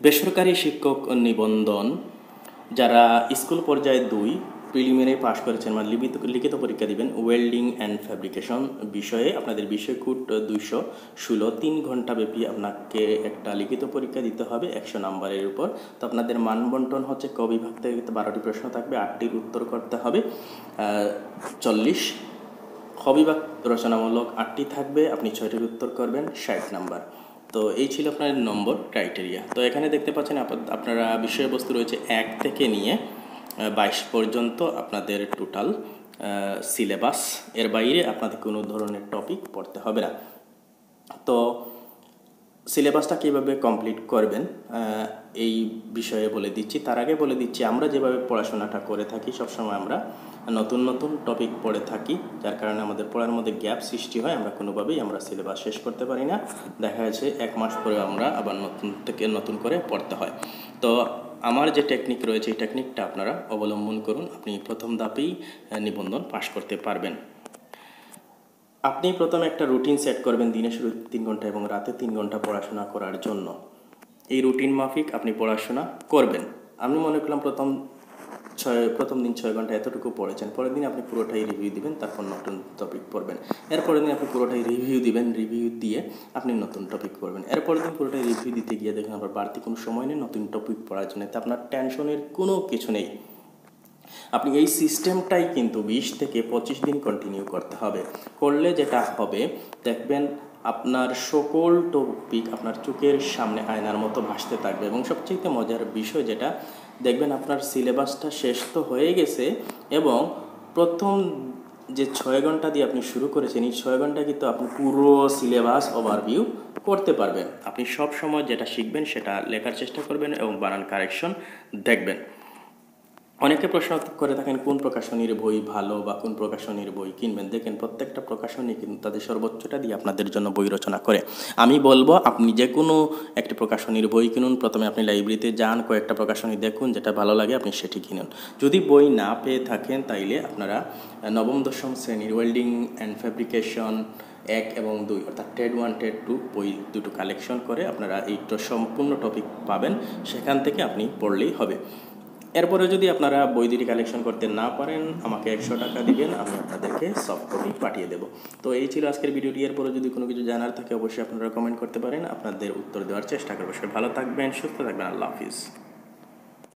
বেসরকারি শিক্ষক নিবন্ধন যারা স্কুল পর্যায়ে 2 প্রিলিমিনারি পাশ করেছেন মানে লিখিত পরীক্ষা দিবেন ওয়েল্ডিং অ্যান্ড ফ্যাব্রিকেশন বিষয়ে আপনাদের বিষয় কোড 216 3 ঘন্টা ব্যাপী আপনাকে একটা লিখিত পরীক্ষা দিতে হবে 100 নম্বরের উপর। তো আপনাদের মান বন্টন হচ্ছে ক বিভাগ থেকে 12টি প্রশ্ন থাকবে, 8টির উত্তর করতে হবে 40। খ বিভাগ রচনামূলক 8টি থাকবে, আপনি 6টির উত্তর করবেন 60 নাম্বার। তো এই ছিল আপনার নম্বর ক্রাইটেরিয়া। তো এখানে দেখতে পাচ্ছেন আপনারা বিষয়বস্তু রয়েছে 1 থেকে নিয়ে 22 পর্যন্ত আপনাদের টোটাল সিলেবাস। এর বাইরে আপনাদের কোনো ধরনের টপিক পড়তে হবে না। তো সিলেবাসটা কীভাবে কমপ্লিট করবেন এই বিষয়ে বলে দিচ্ছি। তার আগে বলে দিচ্ছি আমরা যেভাবে পড়াশোনাটা করে থাকি সবসময় আমরা নতুন নতুন টপিক পড়ে থাকি, যার কারণে আমাদের পড়ার মধ্যে গ্যাপ সৃষ্টি হয়, আমরা কোনোভাবেই আমরা সিলেবাস শেষ করতে পারি না। দেখা যাচ্ছে 1 মাস পরে আমরা আবার নতুন করে পড়তে হয়। তো আমার যে টেকনিক রয়েছে এই টেকনিকটা আপনারা অবলম্বন করুন, আপনি প্রথম ধাপেই নিবন্ধন পাশ করতে পারবেন। আপনি প্রথমে একটা রুটিন সেট করবেন, দিনে শুরু 3 ঘন্টা এবং রাতে 3 ঘন্টা পড়াশোনা করার জন্য। এই রুটিন মাফিক আপনি পড়াশোনা করবেন। আমি মনে করলাম প্রথম দিন 6 ঘন্টা এতটুকু পড়েছেন, পরের দিন আপনি পুরোটাই রিভিউ দিবেন, তারপর নতুন টপিক পড়বেন। এরপরের দিন আপনি পুরোটাই রিভিউ দিবেন, রিভিউ দিয়ে আপনি নতুন টপিক পড়বেন। এরপরের দিন পুরোটাই রিভিউ দিতে গিয়ে দেখেন আবার বাড়তি কোনো সময় নেই নতুন টপিক পড়ার জন্য। তো আপনার টেনশনের কোনো কিছু নেই। আপনি এই সিস্টেমটাই কিন্তু 20 থেকে 25 দিন কন্টিনিউ করতে হবে। করলে যেটা হবে দেখবেন আপনার সকল টপিক আপনার চোখের সামনে আয়নার মতো ভাসতে থাকবে। এবং সবচেয়ে মজার বিষয় যেটা দেখবেন আপনার সিলেবাসটা শেষ তো হয়ে গেছে এবং প্রথম যে 6 ঘন্টা দিয়ে আপনি শুরু করেছেন এই 6 ঘন্টা কিন্তু আপনি পুরো সিলেবাস ওভারভিউ করতে পারবেন। আপনি সব সময় যেটা শিখবেন সেটা লেখার চেষ্টা করবেন এবং বানান কারেকশন দেখবেন। অনেকে প্রশ্ন করে থাকেন কোন প্রকাশনীর বই ভালো বা কোন প্রকাশনীর বই কিনবেন। দেখেন প্রত্যেকটা প্রকাশনী কিন্তু তাদের সর্বোচ্চটা দিয়ে আপনাদের জন্য বই রচনা করে। আমি বলবো আপনি যে কোনো একটি প্রকাশনীর বই কিনুন। প্রথমে আপনি লাইব্রেরিতে যান, কয়েকটা প্রকাশনী দেখুন, যেটা ভালো লাগে আপনি সেটি কিনুন। যদি বই না পেয়ে থাকেন তাইলে আপনারা নবম দশম শ্রেণীর ওয়েল্ডিং অ্যান্ড ফ্যাব্রিকেশন 1 এবং 2 অর্থাৎ টেড 1 টেড 2 বই দুটো কালেকশন করে আপনারা এই সম্পূর্ণ টপিক পাবেন, সেখান থেকে আপনি পড়লেই হবে। এরপরে যদি আপনারা বই দুটি কালেকশন করতে না পারেন আমাকে 100 টাকা দিবেন, আমি আপনাদেরকে সফট কপি পাঠিয়ে দেবো। তো এই ছিল আজকের ভিডিওটি। এরপরে যদি কোনো কিছু জানার থাকে অবশ্যই আপনারা কমেন্ট করতে পারেন, আপনাদের উত্তর দেওয়ার চেষ্টা করবো। সবাই ভালো থাকবেন, সুস্থ থাকবেন, আল্লাহ হাফিজ।